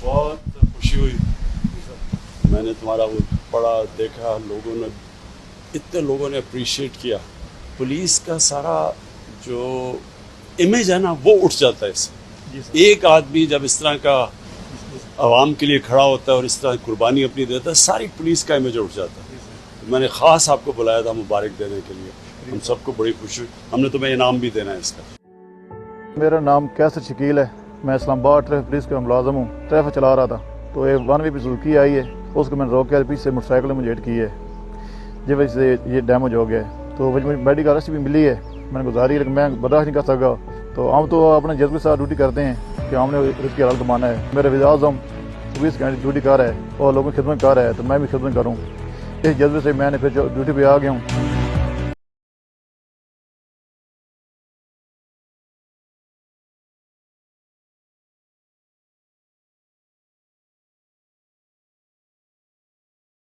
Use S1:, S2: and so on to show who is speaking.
S1: बहुत खुशी हुई। मैंने तुम्हारा वो पढ़ा देखा, लोगों ने इतने लोगों ने अप्रिशिएट किया। पुलिस का सारा जो इमेज है ना वो उठ जाता है इससे। एक आदमी जब इस तरह का आवाम के लिए खड़ा होता है और इस तरह कुर्बानी अपनी देता है, सारी पुलिस का इमेज उठ जाता है। तो मैंने ख़ास आपको बुलाया था मुबारक देने के लिए। हम सबको बड़ी खुशी हुई। हमने तुम्हें इनाम भी देना है इसका।
S2: मेरा नाम कैसर शकील है। मैं इस्लामाबाद ट्रैफिक पुलिस का मुलाजम हूँ। ट्रैफिक चला रहा था तो एक 1 वी सुजुकी आई है, उसको मैंने रोक के पीछे से मोटरसाइकिल में मुझे हिट की है, जिस वजह से ये डैमेज हो गया है। तो मुझे मेडिकल रसीद भी मिली है, मैंने गुजारी, लेकिन मैं बर्दाश्त नहीं कर सका। तो हम तो अपने जज्बे के साथ ड्यूटी करते हैं कि हमने इसकी हालत माना है। मेरा वज़ीर-ए-आज़म 24 घंटे ड्यूटी कर रहा है और लोगों की खिदमत कर रहा है, तो मैं भी खिदमत करूँ। इस जज्बे से मैंने फिर ड्यूटी पे आ गया हूँ।